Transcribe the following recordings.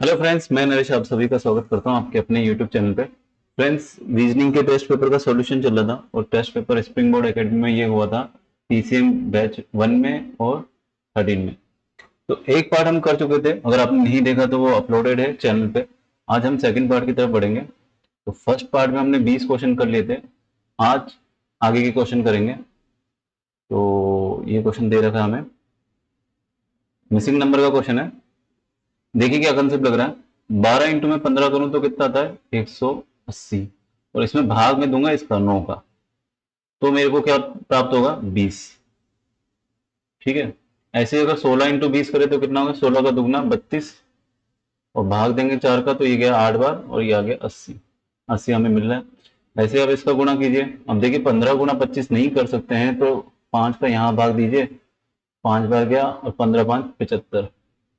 Hello friends, मैं नरेश आप सभी का स्वागत करता हूं आपके अपने यूट्यूब चैनल पे। फ्रेंड्स, रीजनिंग के टेस्ट पेपर का सॉल्यूशन चल रहा था और test paper Spring Board Academy में ये हुआ था पीसीएम बैच 1 में और 13 में। तो एक पार्ट हम कर चुके थे, अगर आपने नहीं देखा तो वो अपलोडेड है चैनल पे। आज हम सेकंड पार्ट की तरफ बढ़ेंगे। तो फर्स्ट पार्ट में हमने 20 क्वेश्चन कर लिए थे। आज आगे के क्वेश्चन करेंगे। तो ये क्वेश्चन दे रखा है हमें, मिसिंग नंबर का क्वेश्चन है। देखिए क्या कंसेप्ट लग रहा है। 12 इंटू में 15 करूं तो कितना आता है 180, और इसमें भाग में दूंगा इसका 9 का, तो मेरे को क्या प्राप्त होगा 20। ठीक है। ऐसे अगर 16 इंटू 20 करें तो कितना होगा, 16 का दुगना 32, और भाग देंगे 4 का तो ये गया 8 बार और ये आ गया 80। 80 हमें मिल रहा है। ऐसे अब इसका गुणा कीजिए। अब देखिए 15 गुणा 25 नहीं कर सकते हैं तो 5 का यहाँ भाग दीजिए, 5 बार गया और 15 5 75।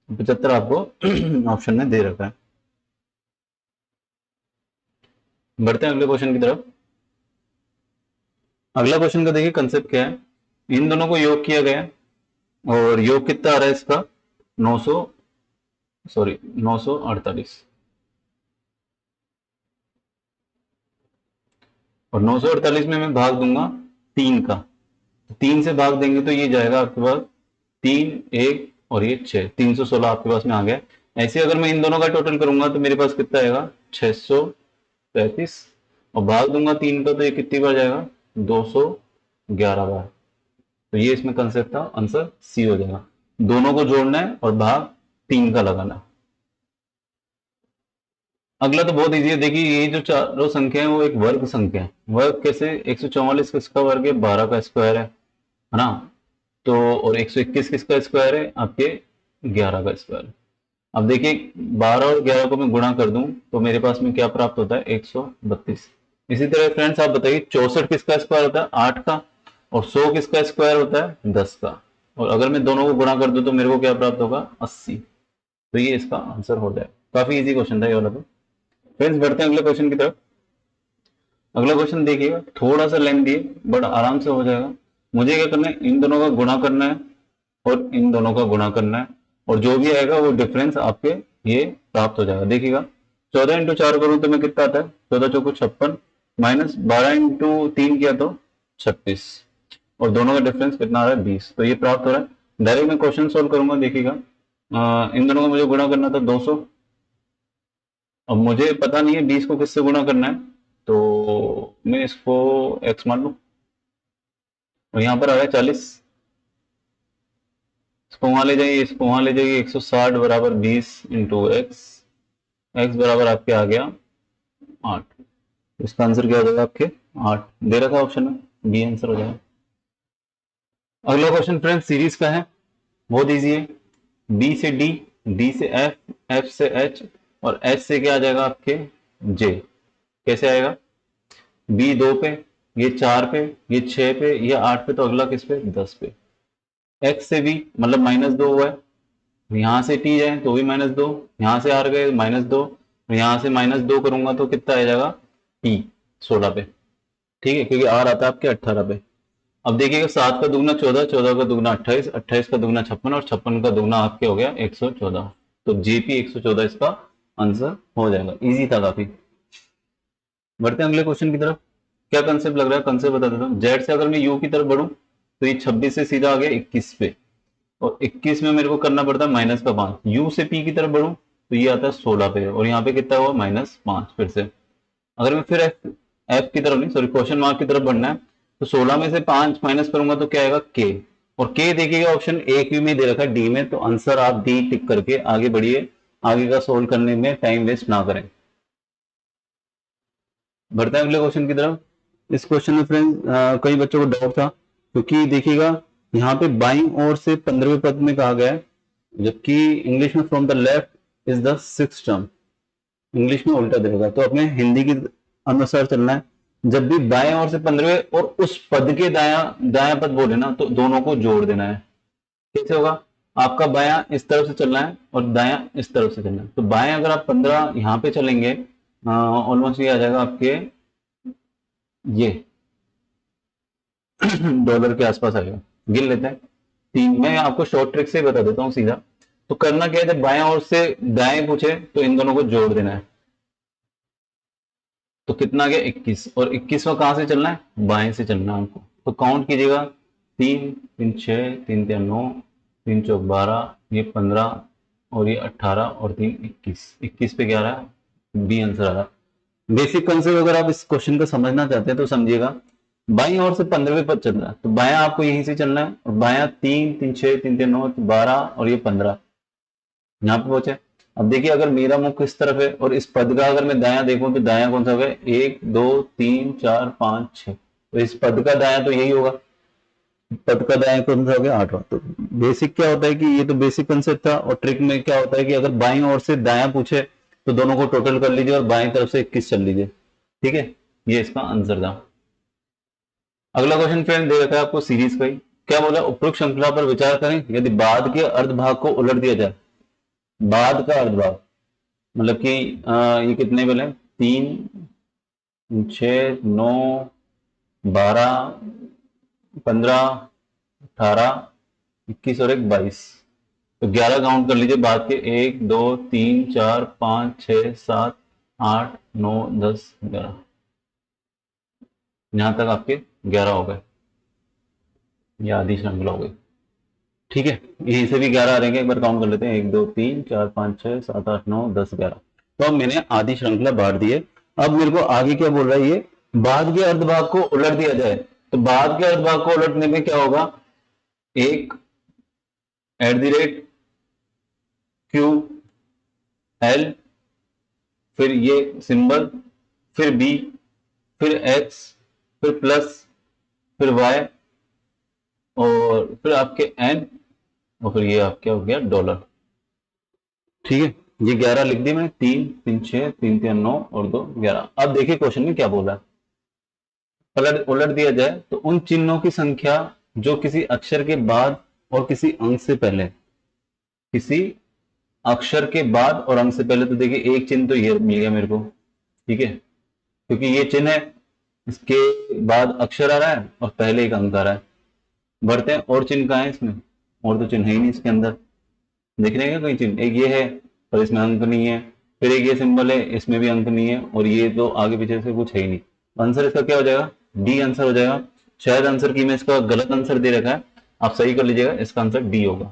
75 आपको ऑप्शन में दे रखा है। बढ़ते हैं अगले क्वेश्चन की तरफ। अगला क्वेश्चन का देखिए कंसेप्ट क्या है। इन दोनों को योग किया गया और योग कितना आ रहा है इसका 900 948, और 948 में मैं भाग दूंगा 3 का। 3 से भाग देंगे तो ये जाएगा आपके पास 3 1 और ये 6, 316 आपके पास में आ गया। ऐसे अगर मैं इन दोनों का टोटल करूंगा तो मेरे पास कितना आएगा 635, और भाग दूंगा 3 का तो ये कितनी बार जाएगा 211 बार। तो ये इसमें कंसेप्ट था, आंसर सी हो जाएगा। दोनों को जोड़ना है और भाग 3 का लगाना है। अगला तो बहुत इजी है। देखिए ये जो चारों संख्या है वो एक वर्ग संख्या है। वर्ग कैसे, 144 किसका वर्ग है 12 का स्क्वायर है ना। तो और 121 किसका स्क्वायर है आपके 11 का स्क्वायर। अब देखिए 12 और 11 को मैं गुणा कर दूं तो मेरे पास में क्या प्राप्त होता है 132। इसी तरह फ्रेंड्स आप बताइए 64 किसका स्क्वायर होता है 8 का, और 100 किसका स्क्वायर होता है 10 का। और अगर मैं दोनों को गुणा कर दूं तो मेरे को क्या प्राप्त होगा 80। तो ये इसका आंसर हो जाए। काफी इजी क्वेश्चन था ये वाला। तो फ्रेंड्स बढ़ते हैं अगले क्वेश्चन की तरफ। अगला क्वेश्चन देखिएगा, थोड़ा सा लेंथी है बट आराम से हो जाएगा। मुझे क्या करना है, इन दोनों का गुणा करना है और इन दोनों का गुणा करना है, और जो भी आएगा वो डिफरेंस आपके ये प्राप्त हो जाएगा। देखिएगा 14 इंटू 4 करूं तो मैं कितना आता है 14 चौको 56, माइनस 12 इंटू 3 किया तो 36, और दोनों का डिफरेंस कितना आ रहा है 20। तो ये प्राप्त हो रहा है। डायरेक्ट मैं क्वेश्चन सोल्व करूंगा। देखिएगा इन दोनों का मुझे गुणा करना था 200। अब मुझे पता नहीं है 20 को किससे गुणा करना है, तो मैं इसको x मान लू, और यहाँ पर आ रहा है 40। इसको वहां ले जाइए, इसको वहां ले जाइए, 160 बराबर 20 इंटू एक्स। एक्स बराबर आपके आ गया 8। इसका आंसर क्या हो जाएगा आपके 8 दे रखा है ऑप्शन में, बी आंसर हो जाएगा। अगला क्वेश्चन फ्रेंड सीरीज का है, बहुत इजी है। बी से डी, डी से एफ, एफ से एच, और एच से क्या आ जाएगा आपके जे। कैसे आएगा, बी 2 पे, ये 4 पे, ये 6 पे, ये 8 पे, तो अगला किस पे 10 पे। एक्स से बी मतलब -2 हुआ है, यहां से टी जाए तो भी -2, यहां से आर गए -2, यहां से -2 करूंगा तो कितना आ जाएगा टी 16 पे। ठीक है, क्योंकि आर आता है आपके 18 पे। अब देखिएगा 7 का दुगना 14, 14 का दुगना 28, 28 का दुगना 56, और 56 का दुगना आपके हो गया 114। तो जेपी 114 इसका आंसर हो जाएगा। इजी था काफी। बढ़ते हैं अगले क्वेश्चन की तरफ। क्या कंसेप्ट लग रहा है, कंसेप्ट बता देता हूँ। जेड से अगर मैं यू की तरफ बढ़ूं तो ये 26 से सीधा आ गया 21 पे, और 21 में मेरे को करना पड़ता है माइनस का 5। यू से पी की तरफ बढ़ूं तो ये आता है 16 पे, और यहाँ पे कितना हुआ -5 फिर से। अगर मैं फिर एफ, एफ की तरफ नहीं सॉरी क्वेश्चन मार्क की तरफ बढ़ना है तो 16 में से 5 माइनस करूंगा तो क्या आएगा के। और के देखिएगा ऑप्शन ए क्यू में दे रखा है डी में, तो आंसर आप डी टिक करके आगे बढ़िए। आगे का सोल्व करने में टाइम वेस्ट ना करें। बढ़ते हैं अगले क्वेश्चन की तरफ। इस क्वेश्चन में फ्रेंड्स कई बच्चों को डाउट था, क्योंकि देखिएगा यहाँ पे बाईं ओर से 15वें पद में कहा गया है, जबकि इंग्लिश में from the left is the sixth term. English में उल्टा देगा, तो अपने हिंदी के अनुसार चलना है। जब भी बाएं ओर से 15वें और उस पद के दाया दाया पद बोले ना तो दोनों को जोड़ देना है। कैसे होगा, आपका बायां इस तरफ से चलना है और दायां इस तरफ से चलना है। तो बाएं अगर आप 15 यहाँ पे चलेंगे, ऑलमोस्ट ये आ जाएगा आपके ये डॉलर के आसपास आएगा। गिन लेते हैं 3। मैं आपको शॉर्ट ट्रिक से बता देता हूँ सीधा। तो करना क्या है, जब बाएं ओर से दाएं पूछे तो इन दोनों को जोड़ देना है। तो कितना आ गया 21, और 21 में कहां से चलना है, बाएं से चलना है हमको। तो काउंट कीजिएगा, 3 3 6 3 3 9 3 चौक 12, ये 15 और ये 18 और 3 21, 21 पे 11 बी आंसर आ रहा। बेसिक कंसेप्ट अगर आप इस क्वेश्चन को समझना चाहते हैं तो समझिएगा, बाईं ओर से 15वें पद चल रहा है तो बायां आपको यहीं से चलना है, और बायां 3 3 6 3 3 9 12 और ये 15 यहाँ पे पहुंचे। अब देखिए अगर मेरा मुख इस तरफ है और इस पद का अगर मैं दायां देखूं तो दायां कौन सा होगा, 1 2 3 4 5 6, तो इस पद का दायां तो यही होगा, पद का दायां कौन सा हो गया 8वां। तो बेसिक क्या होता है कि ये तो बेसिक कंसेप्ट था, और ट्रिक में क्या होता है कि अगर बाईं ओर से दायां पूछे तो दोनों को टोटल कर लीजिए और बाईं तरफ से 21 चल लीजिए। ठीक है, ये इसका आंसर था। अगला क्वेश्चन फ्रेंड दे रखा है आपको सीरीज का ही। क्या बोला, उपरोक्त श्रृंखला पर विचार करें यदि बाद के अर्धभाग को उलट दिया जाए। बाद का अर्धभाग मतलब कि ये कितने बोले, 3 6 9 12 15 18 21 और 1 22, तो 11 काउंट कर लीजिए बाद के, 1 2 3 4 5 6 7 8 9 10 11, यहां तक आपके 11 हो गए, ये आधी श्रृंखला हो गई। ठीक है, यहीं से भी 11 आ रहे हैं, एक बार काउंट कर लेते हैं, 1 2 3 4 5 6 7 8 9 10 11, तो अब मैंने आधी श्रृंखला बांट दी है। अब मेरे को आगे क्या बोल रहा है, ये बाद के अर्धभाग को उलट दिया जाए, तो बाद के अर्धभाग को उलटने में क्या होगा, एक @Q L, फिर ये सिंबल, फिर B, फिर X, फिर प्लस, फिर Y, और फिर आपके N, और फिर ये आपके हो गया $। ठीक है, ये 11 लिख दी मैंने, 3 3 6 3 3 9 और 2 11। अब देखिए क्वेश्चन में क्या बोला है, उलट दिया जाए तो उन चिन्हों की संख्या जो किसी अक्षर के बाद और किसी अंक से पहले, किसी अक्षर के बाद और अंक से पहले, तो देखिए एक चिन्ह तो ये मिल गया मेरे को, ठीक है, क्योंकि ये चिन्ह है, इसके बाद अक्षर आ रहा है और पहले एक अंक आ रहा है। बढ़ते हैं, और चिन्ह कहाँ है इसमें, और तो चिन्ह है ही नहीं इसके अंदर, देख रहे हैं कोई चिन्ह, एक ये है पर इसमें अंक नहीं है, फिर एक ये सिंबल है इसमें भी अंक नहीं है, और ये तो आगे पीछे से कुछ है ही नहीं। आंसर इसका क्या हो जाएगा, डी आंसर हो जाएगा। शायद आंसर की में इसका गलत आंसर दे रखा है, आप सही कर लीजिएगा, इसका आंसर डी होगा।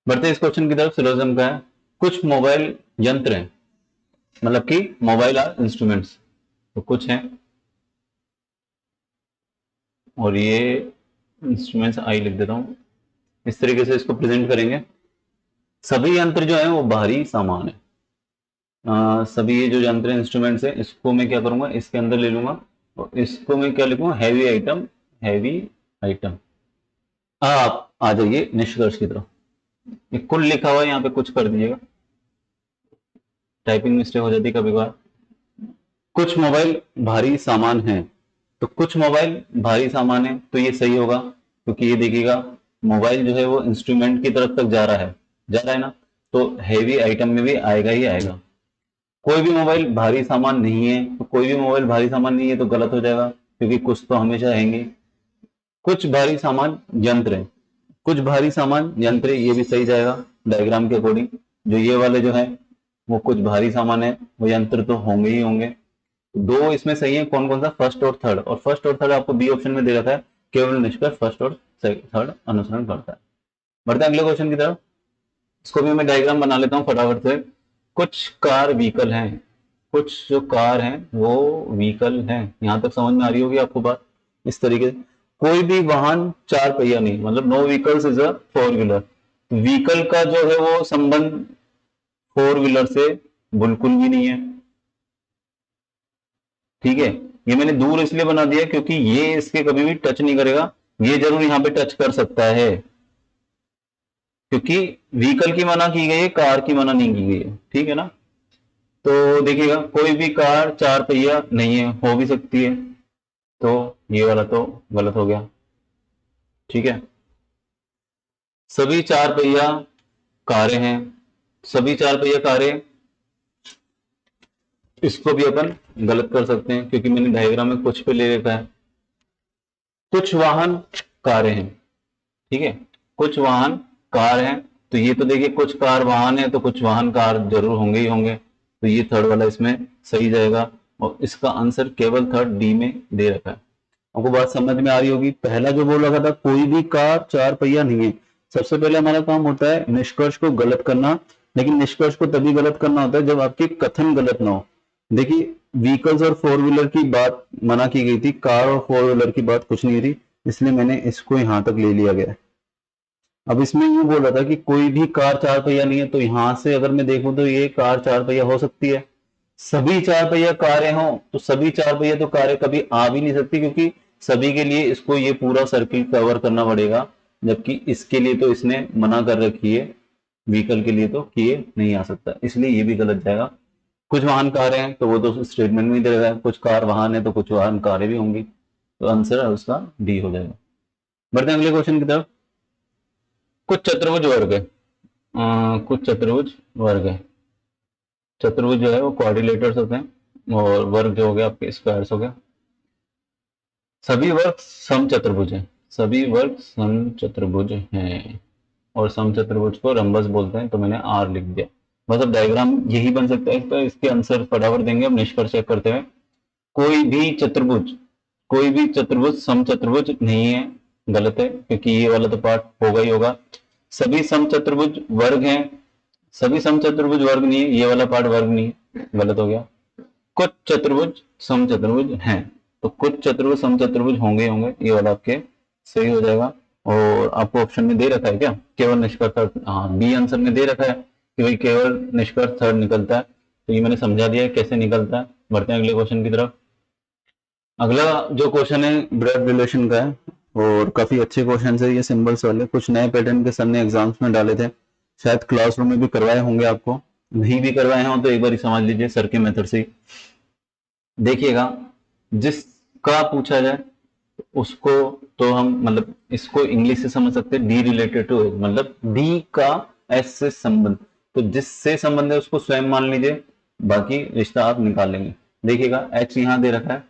बढ़ते इस क्वेश्चन की तरफ, सिलोजिज्म का है। कुछ मोबाइल यंत्र हैं, मतलब कि मोबाइल आर इंस्ट्रूमेंट्स, तो कुछ हैं और ये इंस्ट्रूमेंट्स आई लिख देता हूं, इस तरीके से इसको प्रेजेंट करेंगे। सभी यंत्र जो है वो बाहरी सामान है, सभी ये जो यंत्र इंस्ट्रूमेंट्स है इसको मैं क्या करूंगा, इसके अंदर ले लूंगा, और इसको मैं क्या लिखूंगा, हैवी आइटम, हैवी आइटम। आप आ जाइए निष्कर्ष की तरफ, ये कुल लिखा हुआ है यहाँ पे कुछ कर दीजिएगा, टाइपिंग मिस्टेक हो जाती है कभी बार। कुछ मोबाइल भारी सामान है, तो कुछ मोबाइल भारी सामान है तो ये सही होगा, क्योंकि ये देखिएगा मोबाइल जो है वो इंस्ट्रूमेंट की तरफ तक जा रहा है ना, तो हैवी आइटम में भी आएगा ही आएगा। कोई भी मोबाइल भारी सामान नहीं है, तो कोई भी मोबाइल भारी सामान नहीं है तो गलत हो जाएगा, क्योंकि कुछ तो हमेशा रहेंगे। कुछ भारी सामान यंत्र है, कुछ भारी सामान यंत्र, ये भी सही जाएगा डायग्राम के अकॉर्डिंग। जो ये वाले जो है वो कुछ भारी सामान है, वो यंत्र तो होंगे ही होंगे। दो इसमें सही है, कौन कौन सा, फर्स्ट और थर्ड, और फर्स्ट और थर्ड आपको बी ऑप्शन में दे रखा है, केवल निष्कर्ष फर्स्ट और थर्ड अनुसरण करता है। बढ़ते हैं अगले क्वेश्चन की तरफ, इसको भी मैं डायग्राम बना लेता हूँ फटाफट से। कुछ कार व्हीकल हैं, कुछ जो कार हैं वो व्हीकल हैं, यहां तक समझ में आ रही होगी आपको बात। इस तरीके से कोई भी वाहन चार पहिया नहीं, मतलब no vehicles is a four wheeler, vehicle का जो है वो संबंध फोर व्हीलर से बिल्कुल भी नहीं है। ठीक है, ये मैंने दूर इसलिए बना दिया क्योंकि ये इसके कभी भी टच नहीं करेगा, ये जरूर यहां पे टच कर सकता है, क्योंकि व्हीकल की मना की गई है, कार की मना नहीं की गई है। ठीक है ना, तो देखिएगा कोई भी कार चार पहिया नहीं है, हो भी सकती है, तो ये वाला तो गलत हो गया। ठीक है, सभी चार पहिया कारें हैं, सभी चार पहिया कारें, इसको भी अपन गलत कर सकते हैं क्योंकि मैंने डायग्राम में कुछ पे ले रखा है। कुछ वाहन कारें हैं, ठीक है, कुछ वाहन कार हैं, तो ये तो देखिए कुछ कार वाहन है तो कुछ वाहन कार जरूर होंगे ही होंगे, तो ये थर्ड वाला इसमें सही जाएगा और इसका आंसर केवल थर्ड डी में दे रखा है। आपको बात समझ में आ रही होगी। पहला जो बोल रखा था कोई भी कार चार पहिया नहीं है, सबसे पहले हमारा काम होता है निष्कर्ष को गलत करना, लेकिन निष्कर्ष को तभी गलत करना होता है जब आपके कथन गलत ना हो। देखिए व्हीकल्स और फोर व्हीलर की बात मना की गई थी, कार और फोर व्हीलर की बात कुछ नहीं थी, इसलिए मैंने इसको यहां तक ले लिया गया। अब इसमें यूं बोल रहा था कि कोई भी कार चार पहिया नहीं है, तो यहां से अगर मैं देखूं तो ये कार चार पहिया हो सकती है। सभी चार पहिया कारें हों तो सभी चार पहिया तो कारें कभी आ भी नहीं सकती, क्योंकि सभी के लिए इसको ये पूरा सर्किल कवर करना पड़ेगा, जबकि इसके लिए तो इसने मना कर रखी है, व्हीकल के लिए तो किए नहीं आ सकता, इसलिए ये भी गलत जाएगा। कुछ वाहन कारें हैं तो वो तो स्टेटमेंट में ही दे रहा है, कुछ कार वाहन है तो कुछ वाहन कारें भी होंगी, तो आंसर उसका डी हो जाएगा। बढ़ते हैं अगले क्वेश्चन की तरफ। कुछ चतुर्भुज वर्ग है, कुछ चतुर्भुज वर्ग है। चतुर्भुज जो है वो क्वाड्रिलेटर्स होते हैं और वर्ग जो हो गया आपके स्क्वायर्स हो गया। सभी वर्ग सम चतुर्भुज हैं, सभी वर्ग सम चतुर्भुज हैं और सम चतुर्भुज को रंबस बोलते हैं, तो मैंने आर लिख दिया। बस अब डायग्राम यही बन सकता है, तो इसके आंसर फटाफट देंगे। अब निष्कर्ष चेक करते हैं। कोई भी चतुर्भुज, कोई भी चतुर्भुज सम चतुर्भुज नहीं है, गलत है, क्योंकि ये वाला तो पार्ट होगा ही होगा। सभी सम चतुर्भुज वर्ग हैं, सभी सम चतुर्भुज वर्ग नहीं है, ये वाला पार्ट वर्ग नहीं है, गलत हो गया। कुछ चतुर्भुज सम चतुर्भुज हैं, तो कुछ चतुर्भुज सम चतुर्भुज होंगे होंगे, ये वाला आपके सही हो जाएगा। और आपको ऑप्शन में दे रखा है क्या केवल निष्कर्ष थर्ड, हाँ बी आंसर में दे रखा है कि भाई केवल निष्कर्ष थर्ड निकलता है, तो ये मैंने समझा दिया है कैसे निकलता है। बढ़ते हैं अगले क्वेश्चन की तरफ। अगला जो क्वेश्चन है ब्लड रिलेशन का है और काफी अच्छे क्वेश्चन है ये, सिंबल्स वाले, कुछ नए पैटर्न के सर ने एग्जाम्स में डाले थे, शायद क्लासरूम में भी करवाए होंगे, आपको नहीं भी करवाए हों तो एक बार समझ लीजिए सर के मेथड से। देखिएगा जिसका पूछा जाए उसको तो हम मतलब इसको इंग्लिश से समझ सकते हैं, डी रिलेटेड टू, मतलब डी का एस से संबंध, तो जिससे संबंध है उसको स्वयं मान लीजिए, बाकी रिश्ता आप निकाल लेंगे। देखिएगा एच यहां दे रखा है,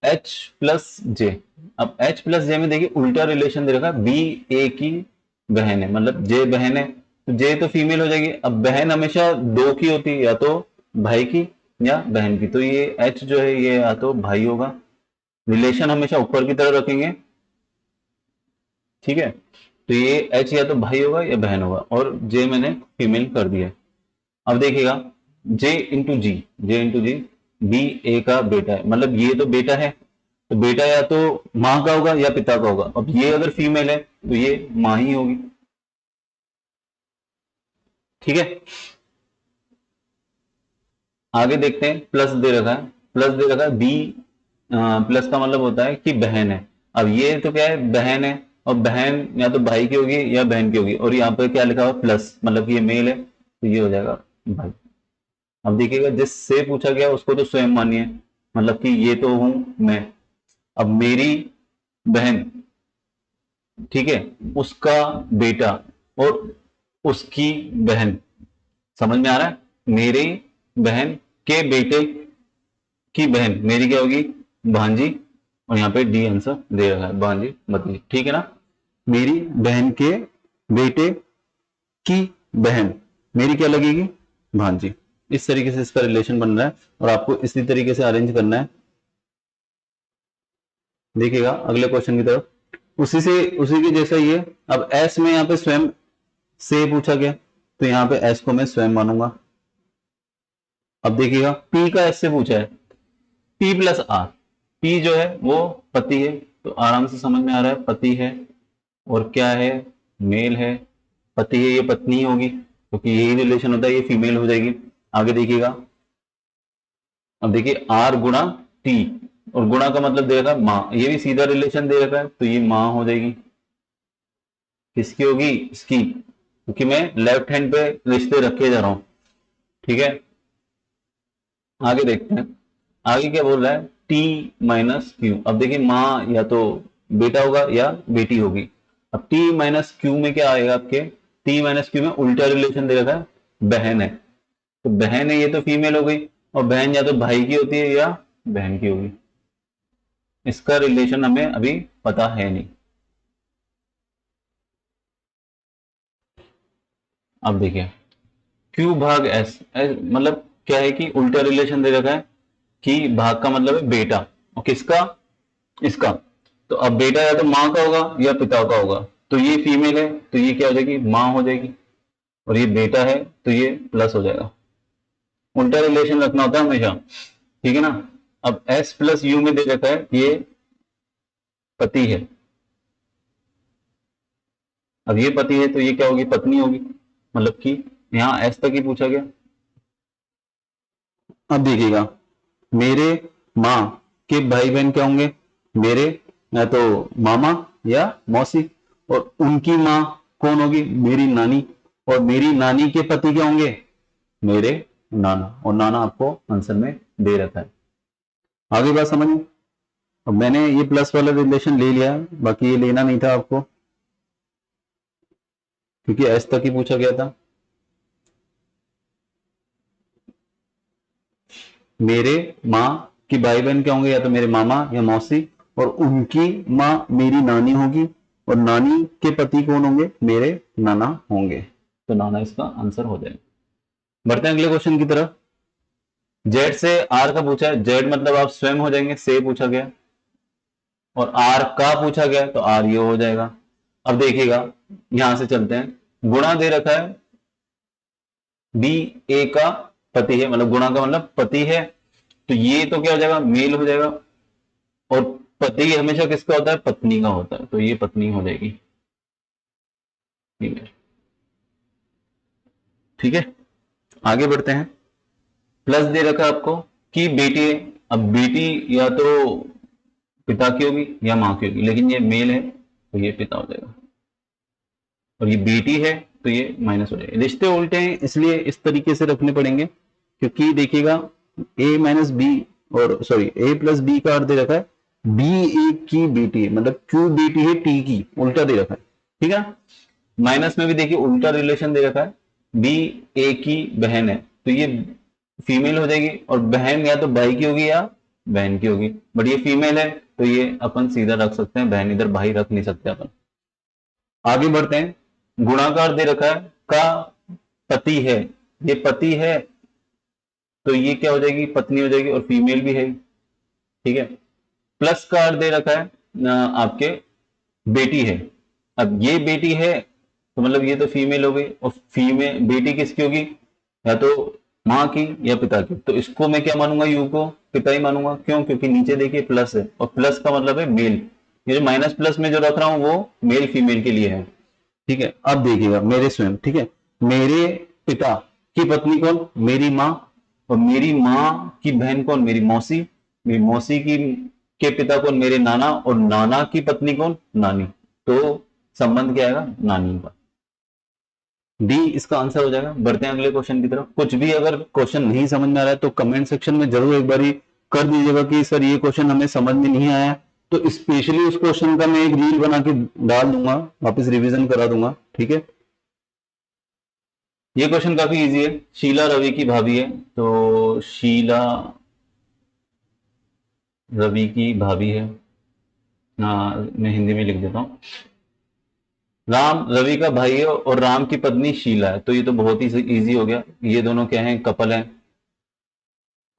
एच प्लस जे। अब एच प्लस जे में देखिए उल्टा रिलेशन दे रखा है, बी ए की बहन है, मतलब जे बहन है तो जे तो फीमेल हो जाएगी। अब बहन हमेशा दो की होती है, या तो भाई की या बहन की, तो ये एच जो है ये या तो भाई होगा, रिलेशन हमेशा ऊपर की तरफ रखेंगे, ठीक है, तो ये एच या तो भाई होगा या बहन होगा, और जे मैंने फीमेल कर दिया। अब देखिएगा जे इंटू जी, जे इंटू जी, बी ए का बेटा है, मतलब ये तो बेटा है, तो बेटा या तो माँ का होगा या पिता का होगा। अब ये अगर फीमेल है तो ये माँ ही होगी, ठीक है। आगे देखते हैं, प्लस दे रखा है, प्लस दे रखा है बी, प्लस का मतलब होता है कि बहन है। अब ये तो क्या है, बहन है, और बहन या तो भाई की होगी या बहन की होगी, और यहाँ पे क्या लिखा हुआ प्लस, मतलब कि ये मेल है, तो ये हो जाएगा भाई। अब देखिएगा जिससे पूछा गया उसको तो स्वयं मानिए, मतलब कि ये तो हूं मैं। अब मेरी बहन, ठीक है, उसका बेटा और उसकी बहन, समझ में आ रहा है, मेरी बहन के बेटे की बहन मेरी क्या होगी, भांजी, और यहाँ पे डी आंसर दे रहा है, भांजी भतीजी, ठीक है ना। मेरी बहन के बेटे की बहन मेरी क्या लगेगी, भांजी। इस तरीके से इसका रिलेशन बन रहा है और आपको इसी तरीके से अरेंज करना है। देखिएगा अगले क्वेश्चन की तरफ, उसी के जैसा ये। अब एस में यहाँ पे स्वयं से पूछा गया, तो यहाँ पे एस को मैं स्वयं मानूंगा। अब देखिएगा पी का एस से पूछा है, पी प्लस आर, पी जो है वो पति है, तो आराम से समझ में आ रहा है पति है, और क्या है, मेल है, पति है, ये पत्नी होगी, क्योंकि यही रिलेशन होता है, ये फीमेल हो जाएगी। आगे देखिएगा, अब देखिए आर गुणा टी, और गुणा का मतलब दे रखा है माँ, ये भी सीधा रिलेशन दे रखा है, तो ये माँ हो जाएगी। किसकी होगी, इसकी, क्योंकि मैं लेफ्ट हैंड पे रिश्ते रखे जा रहा हूं, ठीक है। आगे देखते हैं, आगे क्या बोल रहा है, टी माइनस क्यू। अब देखिए माँ या तो बेटा होगा या बेटी होगी। अब टी माइनस क्यू में क्या आएगा आपके, टी माइनस क्यू में उल्टा रिलेशन दे रखा है, बहन है, तो बहन है ये तो फीमेल हो गई, और बहन या तो भाई की होती है या बहन की होगी। इसका रिलेशन हमें अभी पता है नहीं। अब देखिए Q भाग S, मतलब क्या है कि उल्टा रिलेशन दे रखा है कि भाग का मतलब है बेटा, और किसका, इसका। तो अब बेटा या तो माँ का होगा या पिता का होगा, तो ये फीमेल है तो ये क्या हो जाएगी, माँ हो जाएगी, और ये बेटा है तो ये प्लस हो जाएगा। उल्टा रिलेशन रखना होता है हमेशा, ठीक है ना। अब S प्लस यू में दे रखा है ये पति है, अब ये पति है तो ये क्या होगी, पत्नी होगी, मतलब कि यहाँ S तक ही पूछा गया। अब देखिएगा मेरे माँ के भाई बहन क्या होंगे, मेरे या तो मामा या मौसी, और उनकी माँ कौन होगी, मेरी नानी, और मेरी नानी के पति क्या होंगे, मेरे नाना, और नाना आपको आंसर में दे रखा है। आगे बात समझिए। अब मैंने ये प्लस वाला रिलेशन ले लिया, बाकी ये लेना नहीं था आपको क्योंकि एस तक ही पूछा गया था। मेरे माँ की भाई बहन क्या होंगे, या तो मेरे मामा या मौसी, और उनकी माँ मेरी नानी होगी, और नानी के पति कौन होंगे, मेरे नाना होंगे, तो नाना इसका आंसर हो जाएगा। बढ़ते हैं अगले क्वेश्चन की तरफ। जेड से आर का पूछा है, जेड मतलब आप स्वयं हो जाएंगे, से पूछा गया, और आर का पूछा गया तो आर ये हो जाएगा। अब देखिएगा यहां से चलते हैं, गुणा दे रखा है बी ए का पति है, मतलब गुणा का मतलब पति है, तो ये तो क्या हो जाएगा, मेल हो जाएगा, और पति हमेशा किसका होता है, पत्नी का होता है, तो ये पत्नी हो जाएगी, ठीक है। आगे बढ़ते हैं। प्लस दे रखा है आपको कि बेटी है, अब बेटी या तो पिता की होगी या माँ की होगी, लेकिन ये मेल है तो ये पिता हो जाएगा, और ये बेटी है तो ये माइनस हो जाएगा। रिश्ते उल्टे हैं इसलिए इस तरीके से रखने पड़ेंगे, क्योंकि देखिएगा a माइनस बी, और सॉरी a प्लस बी का अर्थ दे रखा है बी ए की बेटी है, मतलब क्यू बेटी है टी की, उल्टा दे रखा है, ठीक है। माइनस में भी देखिए उल्टा रिलेशन दे रखा है, बी ए की बहन है तो ये फीमेल हो जाएगी, और बहन या तो भाई की होगी या बहन की होगी, बट ये फीमेल है तो ये अपन सीधा रख सकते हैं, बहन इधर भाई रख नहीं सकते अपन। आगे बढ़ते हैं। गुणाकार दे रखा है का पति है, ये पति है तो ये क्या हो जाएगी, पत्नी हो जाएगी, और फीमेल भी है, ठीक है। प्लस का अर्थ दे रखा है आपके बेटी है, अब ये बेटी है तो मतलब ये तो फीमेल हो गई, और फीमेल बेटी किसकी होगी, या तो माँ की या पिता की, तो इसको मैं क्या मानूंगा, यू को पिता ही मानूंगा, क्यों, क्योंकि नीचे देखिए प्लस है, और प्लस का मतलब है मेल, ये जो माइनस प्लस में जो रख रहा हूं वो मेल फीमेल के लिए है, ठीक है। अब देखिएगा मेरे स्वयं, ठीक है, मेरे पिता की पत्नी कौन, मेरी माँ, और मेरी माँ की बहन कौन, मेरी मौसी, मेरी मौसी की के पिता कौन, मेरे नाना, और नाना की पत्नी कौन, नानी, तो संबंध क्या आएगा, नानी का, डी इसका आंसर हो जाएगा। बढ़ते हैं अगले क्वेश्चन की तरफ। कुछ भी अगर क्वेश्चन नहीं समझ में आ रहा है तो कमेंट सेक्शन में जरूर एक बार कर दीजिएगा कि सर ये क्वेश्चन हमें समझ में नहीं आया, तो स्पेशली उस क्वेश्चन का मैं एक रील बना के डाल दूंगा, वापस रिवीजन करा दूंगा, ठीक है। ये क्वेश्चन काफी इजी है, शीला रवि की भाभी है, तो शीला रवि की भाभी है, मैं हिंदी में लिख देता हूँ। राम रवि का भाई है और राम की पत्नी शीला है, तो ये तो बहुत ही इजी हो गया, ये दोनों क्या हैं, कपल हैं,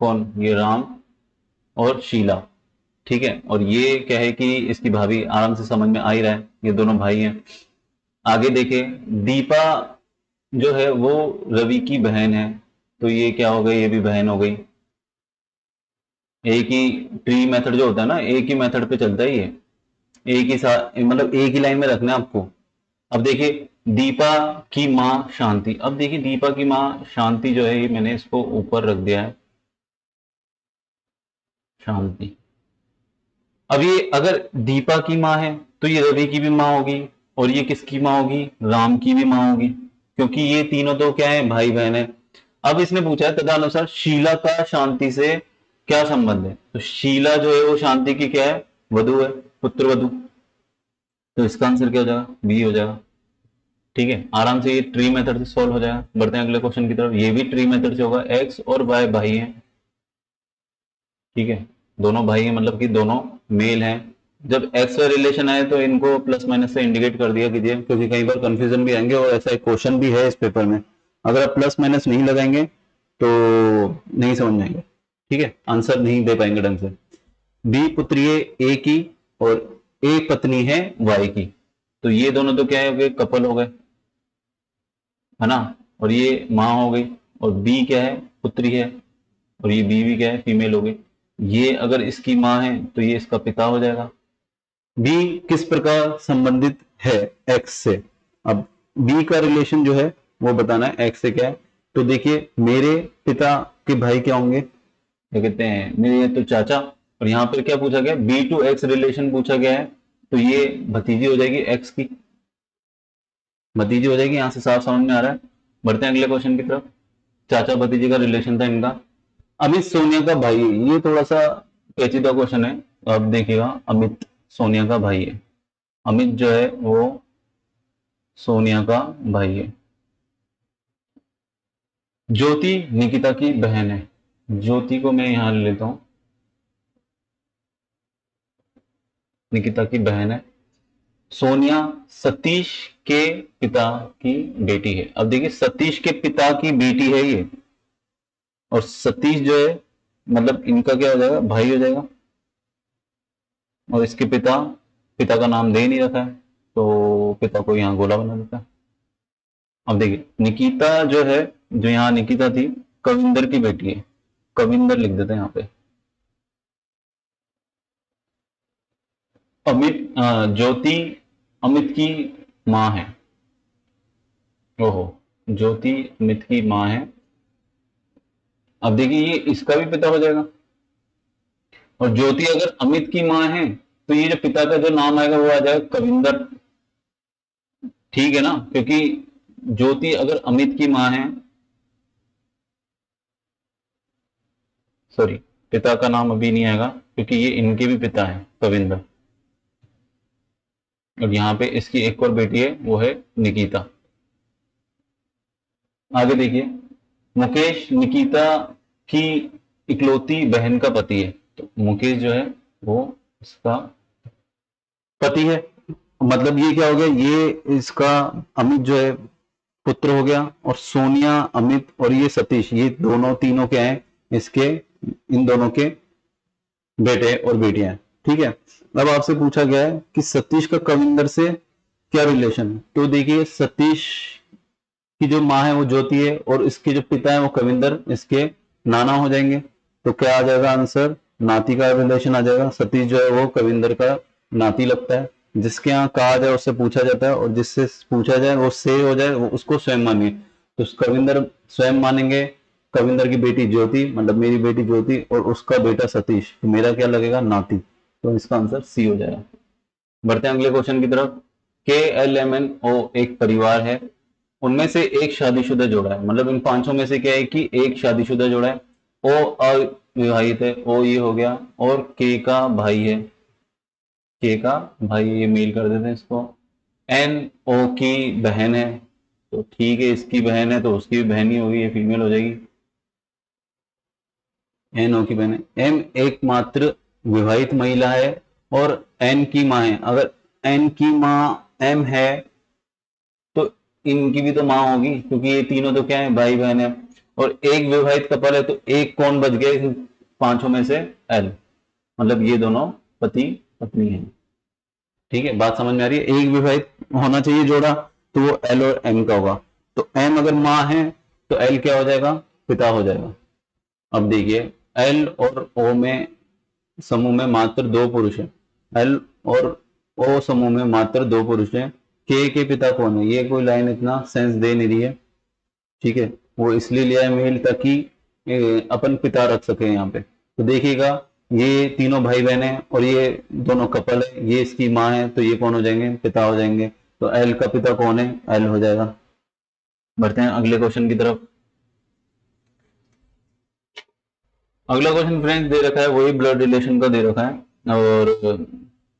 कौन, ये राम और शीला, ठीक है। और ये क्या है कि इसकी भाभी, आराम से समझ में आ ही रहा है, ये दोनों भाई हैं। आगे देखे, दीपा जो है वो रवि की बहन है, तो ये क्या हो गई, ये भी बहन हो गई। एक ही ट्री मेथड जो होता है ना, एक ही मेथड पे चलता है ये, एक ही साथ, मतलब एक ही लाइन में रखना है आपको। अब देखिए दीपा की माँ शांति, अब देखिए दीपा की माँ शांति जो है, ये मैंने इसको ऊपर रख दिया है, शांति। अब ये अगर दीपा की माँ है तो ये रवि की भी माँ होगी, और ये किसकी माँ होगी, राम की भी माँ होगी, क्योंकि ये तीनों तो क्या है, भाई बहन है। अब इसने पूछा है तदनुसार शीला का शांति से क्या संबंध है, तो शीला जो है वो शांति की क्या है, वधु है, पुत्र वधु, तो इसका आंसर क्या हो जाएगा, बी हो जाएगा, ठीक है। आराम से ये ट्री मेथड से सॉल्व हो जाएगा। बढ़ते हैं अगले क्वेश्चन की तरफ, ये भी ट्री मेथड से होगा, एक्स और वाई भाई हैं, ठीक है, दोनों भाई हैं, मतलब कि दोनों मेल हैं, जब एक्स वाई रिलेशन आए तो इनको प्लस माइनस से इंडिकेट कर दिया कीजिए, क्योंकि कई बार कंफ्यूजन भी आएंगे और ऐसा एक क्वेश्चन भी है इस पेपर में। अगर आप प्लस माइनस नहीं लगाएंगे तो नहीं समझ में आएंगे, ठीक है, आंसर नहीं दे पाएंगे ढंग से। बी पुत्री है ए की और ए पत्नी है वाई की, तो ये दोनों तो क्या है, कपल हो गए, है ना, और ये माँ हो गई, और बी क्या है, पुत्री है, और ये बी भी क्या है, फीमेल हो गई। ये अगर इसकी माँ है तो ये इसका पिता हो जाएगा। बी किस प्रकार संबंधित है एक्स से, अब बी का रिलेशन जो है वो बताना है एक्स से क्या है। तो देखिए मेरे पिता के भाई क्या होंगे, क्या कहते हैं, मेरे तो चाचा, और यहाँ पर क्या पूछा गया, बी टू एक्स रिलेशन पूछा गया है, तो ये भतीजी हो जाएगी एक्स की, भतीजी हो जाएगी, यहां से साफ समझ में आ रहा है। बढ़ते हैं अगले क्वेश्चन की तरफ। चाचा भतीजी का रिलेशन था इनका। अमित सोनिया का भाई है, ये थोड़ा सा पेचीदा क्वेश्चन है, तो आप देखिएगा, अमित सोनिया का भाई है, अमित जो है वो सोनिया का भाई है। ज्योति निकिता की बहन है, ज्योति को मैं यहां ले लेता हूं, निकिता की बहन है। सोनिया सतीश के पिता की बेटी है। अब देखिए सतीश के पिता की बेटी है ये, और सतीश जो है मतलब इनका क्या हो जाएगा, भाई हो जाएगा, और इसके पिता, पिता का नाम दे नहीं रखा है तो पिता को यहाँ गोला बना देता है। अब देखिए निकिता जो है, जो यहाँ निकिता थी, कविंदर की बेटी है, कविंदर लिख देते हैं यहाँ पे। अमित ज्योति अमित की माँ है, ओहो, ज्योति अमित की माँ है। अब देखिए ये इसका भी पिता हो जाएगा, और ज्योति अगर अमित की माँ है तो ये जो पिता का जो नाम आएगा वो आ जाएगा कविंदर, ठीक है ना, क्योंकि ज्योति अगर अमित की माँ है, सॉरी, पिता का नाम अभी नहीं आएगा क्योंकि ये इनके भी पिता है कविंदर, और यहाँ पे इसकी एक और बेटी है वो है निकिता। आगे देखिए, मुकेश निकिता की इकलौती बहन का पति है, तो मुकेश जो है वो इसका पति है, मतलब ये क्या हो गया, ये इसका अमित जो है पुत्र हो गया, और सोनिया अमित और ये सतीश, ये दोनों तीनों क्या है, इसके, इन दोनों के बेटे और बेटियां, ठीक है। अब आपसे पूछा गया है कि सतीश का कविंदर से क्या रिलेशन है, तो देखिए सतीश की जो माँ है वो ज्योति है, और इसके जो पिता है वो कविंदर, इसके नाना हो जाएंगे, तो क्या आ जाएगा आंसर, नाती का रिलेशन आ जाएगा। सतीश जो है वो कविंदर का नाती लगता है, जिसके यहाँ कहा जाए उससे पूछा जाता है, और जिससे पूछा जाए वो से हो जाए वो उसको स्वयं मानिए, तो कविंदर स्वयं मानेंगे, कविंदर की बेटी ज्योति मतलब मेरी बेटी ज्योति, और उसका बेटा सतीश, तो मेरा क्या लगेगा, नाती, तो इसका आंसर सी हो जाएगा। बढ़ते हैं अगले क्वेश्चन की तरफ। KLMNO एक परिवार है, उनमें से एक शादीशुदा जोड़ा है, मतलब इन पांचों में से क्या है कि एक शादीशुदा जोड़ा है। ओ अविवाहित है, ओ ये हो गया, और के का भाई है, के का भाई, ये मेल कर देते हैं इसको। एन ओ की बहन है, तो ठीक है, इसकी बहन है तो उसकी भी बहन ही होगी, ये फीमेल हो जाएगी, एन ओ की बहन है। एम एकमात्र विवाहित महिला है और एन की माँ है, अगर एन की माँ एम है तो इनकी भी तो माँ होगी, क्योंकि ये तीनों तो क्या है, भाई बहन है, और एक विवाहित कपल है, तो एक कौन बच गया इन पांचों में से, एल, मतलब ये दोनों पति पत्नी है, ठीक है, बात समझ में आ रही है। एक विवाहित होना चाहिए जोड़ा, तो वो एल और एम का होगा, तो एम अगर माँ है तो एल क्या हो जाएगा, पिता हो जाएगा। अब देखिए एल और ओ में समूह में मात्र दो पुरुष हैं, एल और ओ समूह में मात्र दो पुरुष हैं, के पिता कौन है, ये कोई लाइन इतना सेंस दे नहीं रही है, ठीक है, वो इसलिए लिया है मेल ताकि अपन पिता रख सके यहाँ पे। तो देखिएगा ये तीनों भाई बहन है और ये दोनों कपल है, ये इसकी माँ है, तो ये कौन हो जाएंगे, पिता हो जाएंगे, तो एल का पिता कौन है, एल हो जाएगा। बढ़ते हैं अगले क्वेश्चन की तरफ। अगला क्वेश्चन फ्रेंड्स दे रखा है वही ब्लड रिलेशन का दे रखा है, और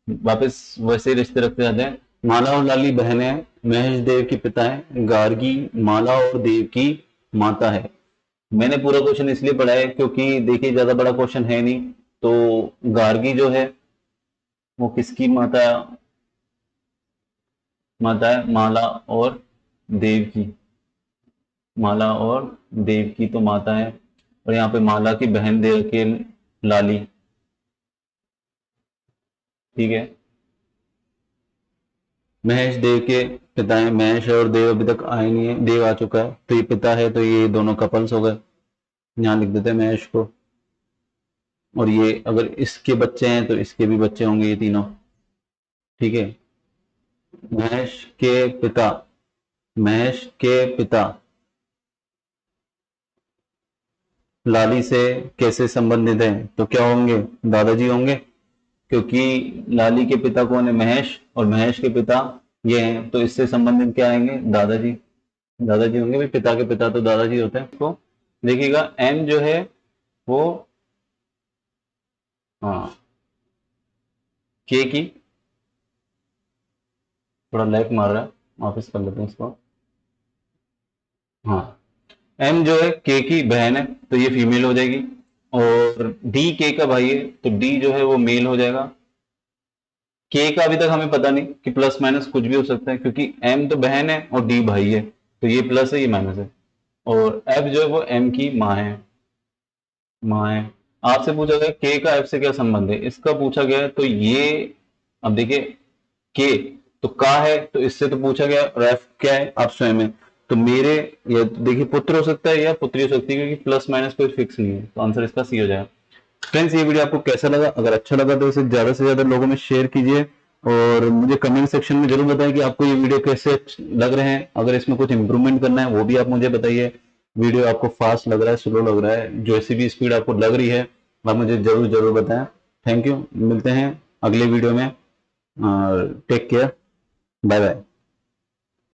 वापस वैसे रिश्ते रखते जाते हैं। माला और लाली बहन है, महेश देव की पिता है, गार्गी माला और देव की माता है। मैंने पूरा क्वेश्चन इसलिए पढ़ा है क्योंकि देखिए ज्यादा बड़ा क्वेश्चन है नहीं, तो गार्गी जो है वो किसकी माता है? माला और देव की। माला और देव की तो माता है, और यहाँ पे माला की बहन दे रखी है लाली। ठीक है, महेश देव के पिता हैं। महेश और देव अभी तक आए नहीं है, देव आ चुका है, तो ये पिता है, तो ये दोनों कपल्स हो गए। यहाँ लिख देते हैं महेश को, और ये अगर इसके बच्चे हैं तो इसके भी बच्चे होंगे, ये तीनों। ठीक है, महेश के पिता, महेश के पिता लाली से कैसे संबंधित हैं? तो क्या होंगे? दादाजी होंगे, क्योंकि लाली के पिता कौन है? महेश, और महेश के पिता ये हैं, तो इससे संबंधित क्या आएंगे? दादाजी। दादाजी होंगे भाई, पिता के पिता तो दादाजी होते हैं। तो देखिएगा एम जो है वो, हाँ, के की, थोड़ा लैग मार रहा है, वापस कर लेते हैं इसको। हाँ, एम जो है के की बहन है, तो ये फीमेल हो जाएगी, और डी के का भाई है, तो डी जो है वो मेल हो जाएगा। के का अभी तक हमें पता नहीं कि प्लस माइनस कुछ भी हो सकता है, क्योंकि एम तो बहन है और डी भाई है, तो ये प्लस है ये माइनस है। और एफ जो है वो एम की माँ है, माँ है। आपसे पूछा गया के का एफ से क्या संबंध है, इसका पूछा गया है, तो ये अब देखिए के तो का है, तो इससे तो पूछा गया, और एफ क्या है? आप स्वयं है। तो मेरे, ये देखिए पुत्र हो सकता है या पुत्री हो सकती है, क्योंकि प्लस माइनस कोई फिक्स नहीं है, तो आंसर इसका सी हो जाएगा। फ्रेंड्स, ये वीडियो आपको कैसा लगा? अगर अच्छा लगा तो इसे ज्यादा से ज्यादा लोगों में शेयर कीजिए, और मुझे कमेंट सेक्शन में जरूर बताएं कि आपको ये वीडियो कैसे लग रहे हैं। अगर इसमें कुछ इंप्रूवमेंट करना है वो भी आप मुझे बताइए। वीडियो आपको फास्ट लग रहा है, स्लो लग रहा है, जैसी भी स्पीड आपको लग रही है आप मुझे जरूर जरूर बताएं। थैंक यू, मिलते हैं अगले वीडियो में। Take care, bye bye.